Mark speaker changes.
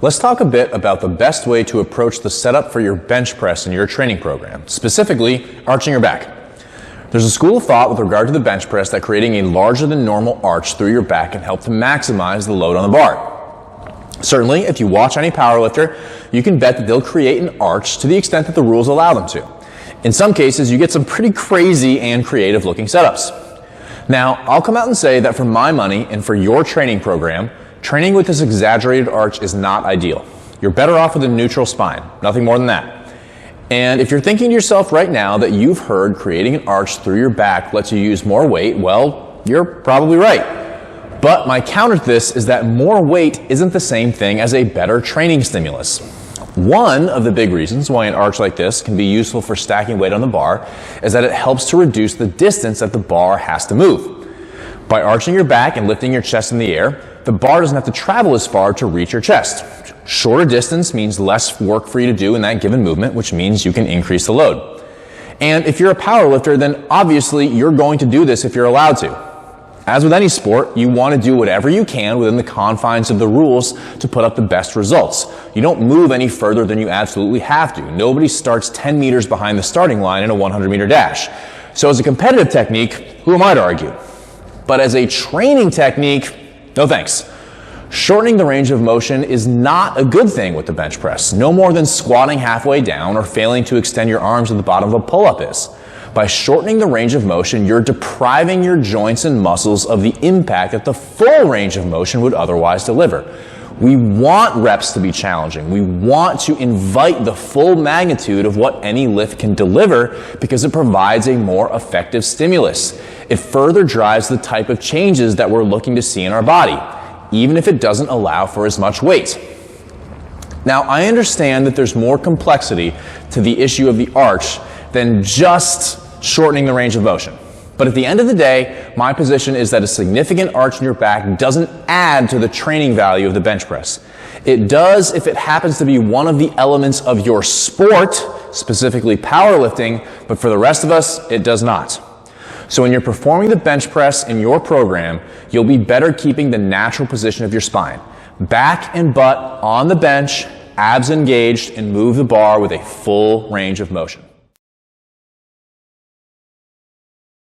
Speaker 1: Let's talk a bit about the best way to approach the setup for your bench press in your training program, specifically arching your back. There's a school of thought with regard to the bench press that creating a larger than normal arch through your back can help to maximize the load on the bar. Certainly, if you watch any powerlifter, you can bet that they'll create an arch to the extent that the rules allow them to. In some cases, you get some pretty crazy and creative looking setups. Now, I'll come out and say that for my money and for your training program, training with this exaggerated arch is not ideal. You're better off with a neutral spine, nothing more than that. And if you're thinking to yourself right now that you've heard creating an arch through your back lets you use more weight, well, you're probably right. But my counter to this is that more weight isn't the same thing as a better training stimulus. One of the big reasons why an arch like this can be useful for stacking weight on the bar is that it helps to reduce the distance that the bar has to move. By arching your back and lifting your chest in the air, the bar doesn't have to travel as far to reach your chest. Shorter distance means less work for you to do in that given movement, which means you can increase the load. And if you're a powerlifter, then obviously you're going to do this if you're allowed to. As with any sport, you want to do whatever you can within the confines of the rules to put up the best results. You don't move any further than you absolutely have to. Nobody starts 10 meters behind the starting line in a 100-meter dash. So as a competitive technique, who am I to argue? But as a training technique, no thanks. Shortening the range of motion is not a good thing with the bench press, no more than squatting halfway down or failing to extend your arms at the bottom of a pull-up is. By shortening the range of motion, you're depriving your joints and muscles of the impact that the full range of motion would otherwise deliver. We want reps to be challenging. We want to invite the full magnitude of what any lift can deliver because it provides a more effective stimulus. It further drives the type of changes that we're looking to see in our body, even if it doesn't allow for as much weight. Now, I understand that there's more complexity to the issue of the arch than just shortening the range of motion. But at the end of the day, my position is that a significant arch in your back doesn't add to the training value of the bench press. It does if it happens to be one of the elements of your sport, specifically powerlifting, but for the rest of us, it does not. So when you're performing the bench press in your program, you'll be better keeping the natural position of your spine. Back and butt on the bench, abs engaged, and move the bar with a full range of motion.